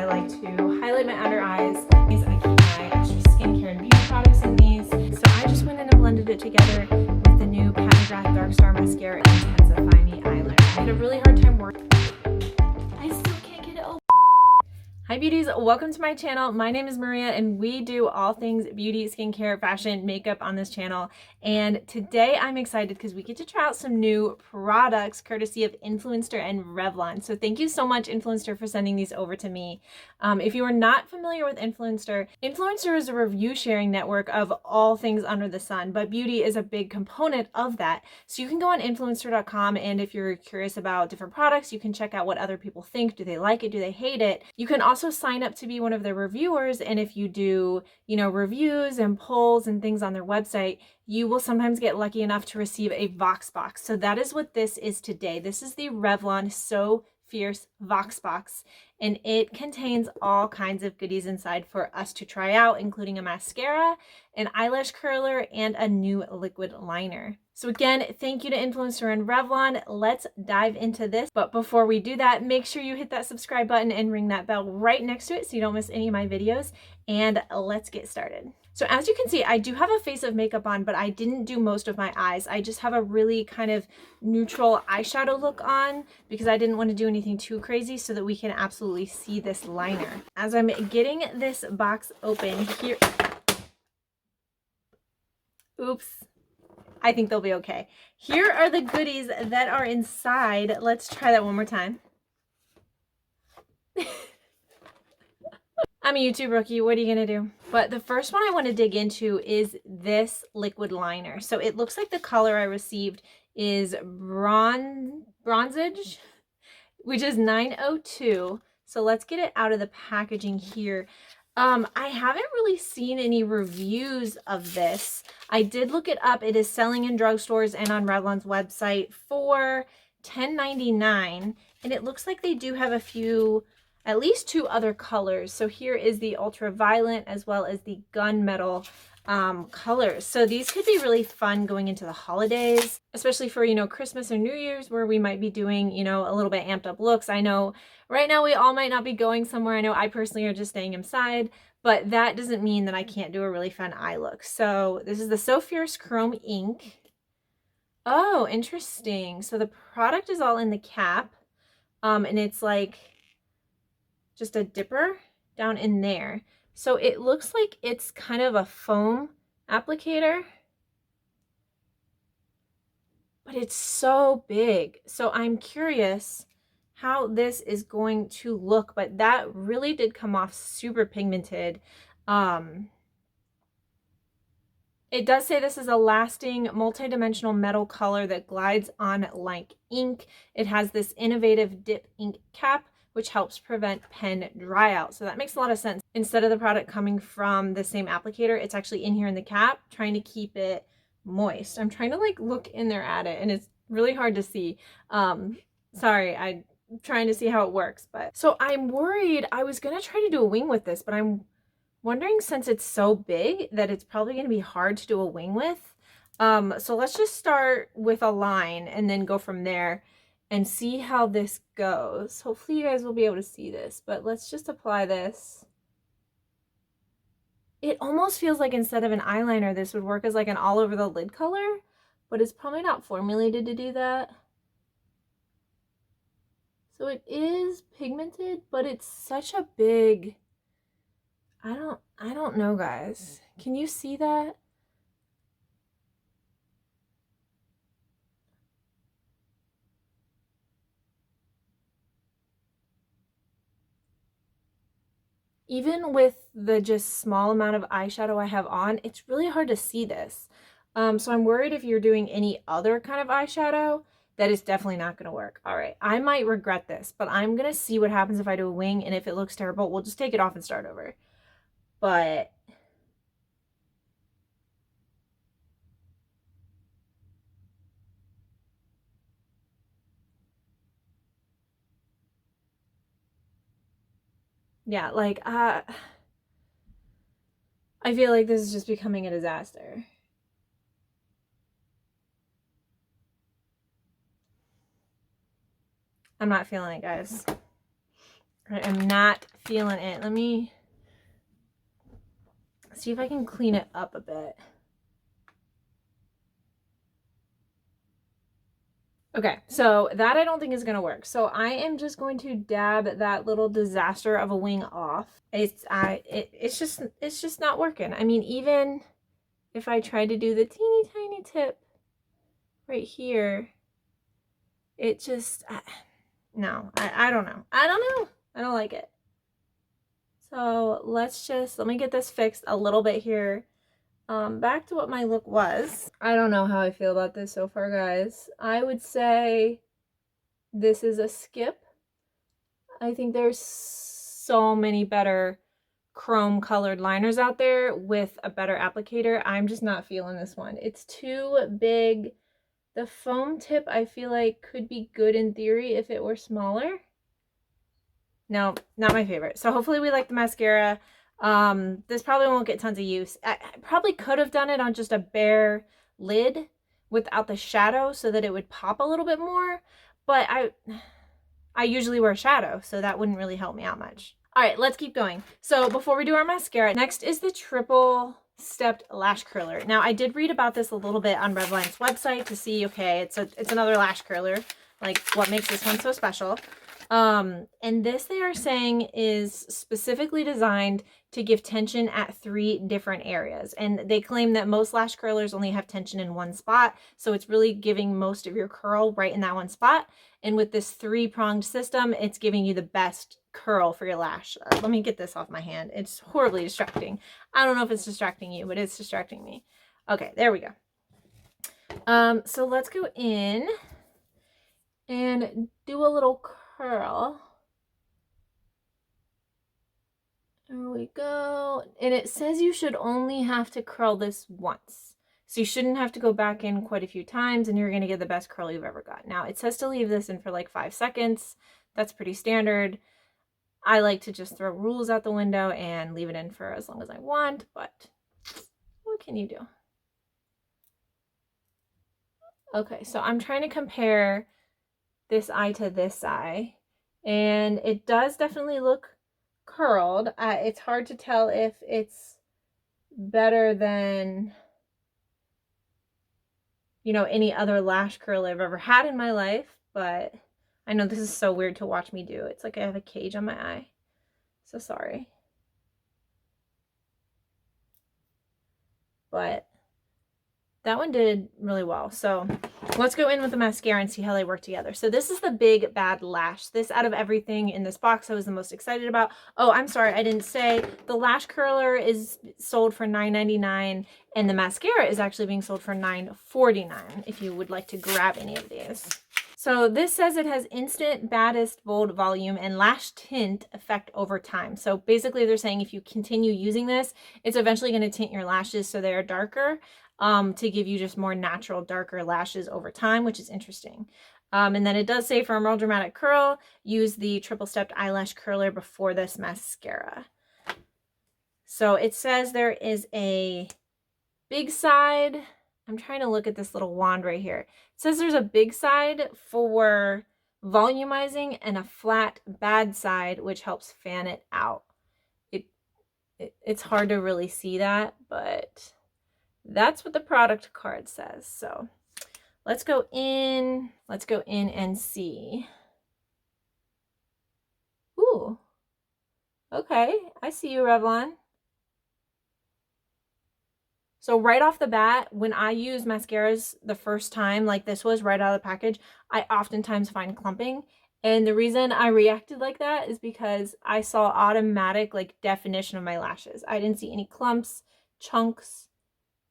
I like to highlight my under eyes. I keep my extra skincare and beauty products in these. So I just went in and blended it together with the new Pattern Dark Star Mascara and Intensify Me Eyeliner. I had a really hard time working. I still can't get it open. Hi beauties, welcome to my channel. My name is Maria and we do all things beauty, skincare, fashion, makeup on this channel. And today I'm excited because we get to try out some new products courtesy of Influenster and Revlon. So thank you so much Influenster for sending these over to me. If you are not familiar with Influencer, Influencer is a review sharing network of all things under the sun, but beauty is a big component of that. So you can go on influencer.com and if you're curious about different products, you can check out what other people think. Do they like it? Do they hate it? You can also sign up to be one of their reviewers, and if you do, reviews and polls and things on their website, you will sometimes get lucky enough to receive a Voxbox. So that is what this is today. This is the Revlon So Fierce Voxbox, and it contains all kinds of goodies inside for us to try out, including a mascara, an eyelash curler, and a new liquid liner. So again, thank you to Influencer and Revlon. Let's dive into this. But before we do that, make sure you hit that subscribe button and ring that bell right next to it so you don't miss any of my videos. And let's get started. So as you can see, I do have a face of makeup on, but I didn't do most of my eyes. I just have a really kind of neutral eyeshadow look on because I didn't want to do anything too crazy so that we can absolutely see this liner. As I'm getting this box open here, oops. I think they'll be okay. Here are the goodies that are inside. Let's try that one more time. I'm a YouTube rookie. What are you going to do? But the first one I want to dig into is this liquid liner. So it looks like the color I received is bronzage, which is 902. So let's get it out of the packaging here. I haven't really seen any reviews of this. I did look it up. It is selling in drugstores and on Revlon's website for $10.99, and it looks like they do have a few, at least two other colors. So here is the ultraviolet as well as the gunmetal colors. So these could be really fun going into the holidays, especially for, Christmas or New Year's, where we might be doing, a little bit amped up looks. I know right now we all might not be going somewhere. I know I personally are just staying inside, but that doesn't mean that I can't do a really fun eye look. So this is the So Fierce Chrome Ink. Oh, interesting. So the product is all in the cap, and it's like just a dipper down in there. So it looks like it's kind of a foam applicator, but it's so big. So I'm curious how this is going to look, but that really did come off super pigmented. It does say this is a lasting multi-dimensional metal color that glides on like ink. It has this innovative dip ink cap, which helps prevent pen dry out. So that makes a lot of sense. Instead of the product coming from the same applicator, it's actually in here in the cap, trying to keep it moist. I'm trying to look in there at it and it's really hard to see. Sorry, I'm trying to see how it works. But so I'm worried. I was gonna try to do a wing with this, but I'm wondering, since it's so big, that it's probably gonna be hard to do a wing with. So let's just start with a line and then go from there and see how this goes. Hopefully you guys will be able to see this, but let's just apply this. It almost feels like instead of an eyeliner, this would work as like an all over the lid color, but it's probably not formulated to do that. So it is pigmented, but it's such a big, I don't know, guys. Can you see that? Even with the just small amount of eyeshadow I have on, it's really hard to see this. So I'm worried if you're doing any other kind of eyeshadow, that is definitely not going to work. All right, I might regret this, but I'm going to see what happens if I do a wing, and if it looks terrible, we'll just take it off and start over. But yeah, I feel like this is just becoming a disaster. I'm not feeling it, guys. I am not feeling it. Let me see if I can clean it up a bit. Okay, so that I don't think is gonna work. So I am just going to dab that little disaster of a wing off. It's just not working. I mean, even if I try to do the teeny tiny tip right here, it just no. I don't know. I don't know. I don't like it. So let me get this fixed a little bit here. Back to what my look was. I don't know how I feel about this so far, guys. I would say this is a skip. I think there's so many better chrome colored liners out there with a better applicator. I'm just not feeling this one. It's too big. The foam tip I feel like could be good in theory if it were smaller. No, not my favorite. So hopefully we like the mascara. This probably won't get tons of use. I probably could have done it on just a bare lid without the shadow so that it would pop a little bit more, but I usually wear shadow, so that wouldn't really help me out much. All right, let's keep going. So before we do our mascara, next is the triple stepped lash curler. Now I did read about this a little bit on Revlon's website to see, okay, it's another lash curler. Like, what makes this one so special? And this they are saying is specifically designed to give tension at 3 different areas. And they claim that most lash curlers only have tension in one spot. So it's really giving most of your curl right in that one spot. And with this 3-pronged system, it's giving you the best curl for your lash. Let me get this off my hand. It's horribly distracting. I don't know if it's distracting you, but it's distracting me. Okay, there we go. So let's go in and do a little curl. There we go. And it says you should only have to curl this once. So you shouldn't have to go back in quite a few times and you're going to get the best curl you've ever got. Now it says to leave this in for like 5 seconds. That's pretty standard. I like to just throw rules out the window and leave it in for as long as I want, but what can you do? Okay, so I'm trying to compare this eye to this eye, and it does definitely look curled. It's hard to tell if it's better than, you know, any other lash curl I've ever had in my life, but I know this is so weird to watch me do. It's like I have a cage on my eye. So sorry. But that one did really well. So let's go in with the mascara and see how they work together. So this is the Big Bad Lash. This, out of everything in this box, I was the most excited about. Oh, I'm sorry, I didn't say the lash curler is sold for $9.99 and the mascara is actually being sold for $9.49 if you would like to grab any of these. So this says it has instant baddest bold volume and lash tint effect over time. So basically they're saying if you continue using this, it's eventually going to tint your lashes so they are darker, to give you just more natural, darker lashes over time, which is interesting. And then it does say for a more dramatic curl, use the triple stepped eyelash curler before this mascara. So it says there is a big side. I'm trying to look at this little wand right here. It says there's a big side for volumizing and a flat bad side, which helps fan it out. It's hard to really see that, but that's what the product card says. So let's go in and see. Ooh, okay, I see you, Revlon. So right off the bat, when I use mascaras the first time, like this was right out of the package, I oftentimes find clumping. And the reason I reacted like that is because I saw automatic like definition of my lashes. I didn't see any clumps, chunks,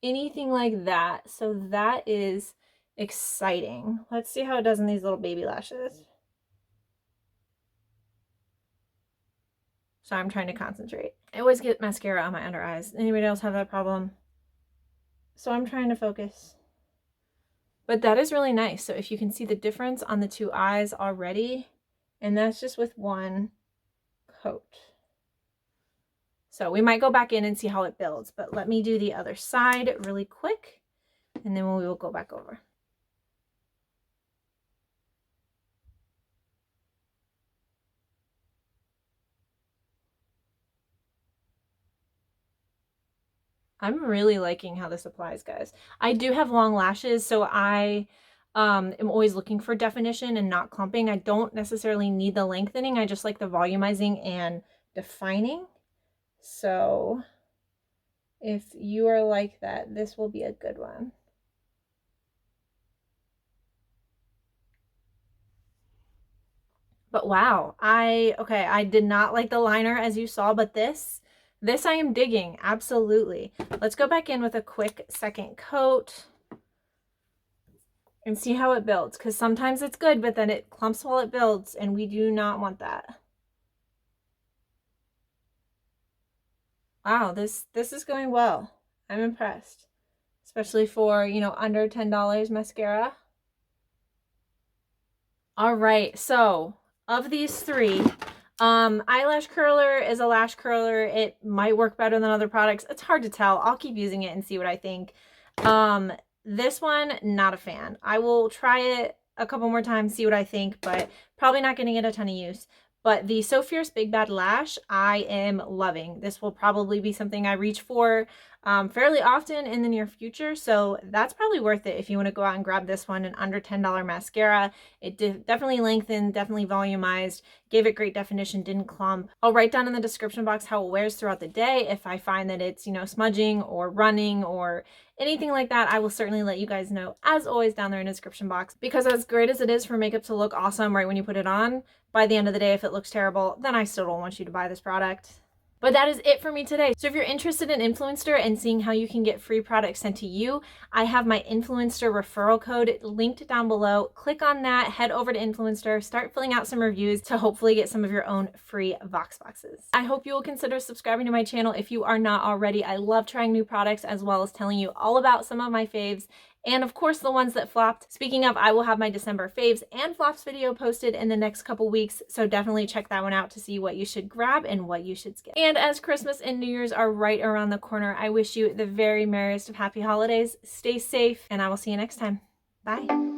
anything like that. So that is exciting. Let's see how it does in these little baby lashes. So I'm trying to concentrate. I always get mascara on my under eyes. Anybody else have that problem? So I'm trying to focus. But that is really nice. So if you can see the difference on the 2 eyes already, and that's just with one coat. So we might go back in and see how it builds, but let me do the other side really quick, and then we will go back over. I'm really liking how this applies, guys. I do have long lashes, so I am always looking for definition and not clumping. I don't necessarily need the lengthening. I just like the volumizing and defining. So if you are like that, this will be a good one. But wow, I did not like the liner as you saw, but this I am digging, absolutely. Let's go back in with a quick second coat and see how it builds, because sometimes it's good, but then it clumps while it builds, and we do not want that. Wow, this is going well. I'm impressed, especially for, you know, under $10 mascara. All right, so of these three, eyelash curler is a lash curler. It might work better than other products. It's hard to tell. I'll keep using it and see what I think. This one, not a fan. I will try it a couple more times, see what I think, but probably not going to get a ton of use. But the So Fierce Big Bad Lash, I am loving. This will probably be something I reach for fairly often in the near future. So that's probably worth it if you want to go out and grab this one, an under $10 mascara. It definitely lengthened, definitely volumized, gave it great definition, didn't clump. I'll write down in the description box how it wears throughout the day. If I find that it's, you know, smudging or running or anything like that, I will certainly let you guys know, as always, down there in the description box. Because as great as it is for makeup to look awesome right when you put it on, by the end of the day, if it looks terrible, then I still don't want you to buy this product. But that is it for me today. So if you're interested in Influenster and seeing how you can get free products sent to you, I have my Influenster referral code linked down below. Click on that, head over to Influenster, start filling out some reviews to hopefully get some of your own free Voxboxes. I hope you will consider subscribing to my channel if you are not already. I love trying new products as well as telling you all about some of my faves, and of course the ones that flopped. Speaking of, I will have my December faves and flops video posted in the next couple weeks, so definitely check that one out to see what you should grab and what you should skip. And as Christmas and New Year's are right around the corner, I wish you the very merriest of happy holidays. Stay safe, and I will see you next time. Bye.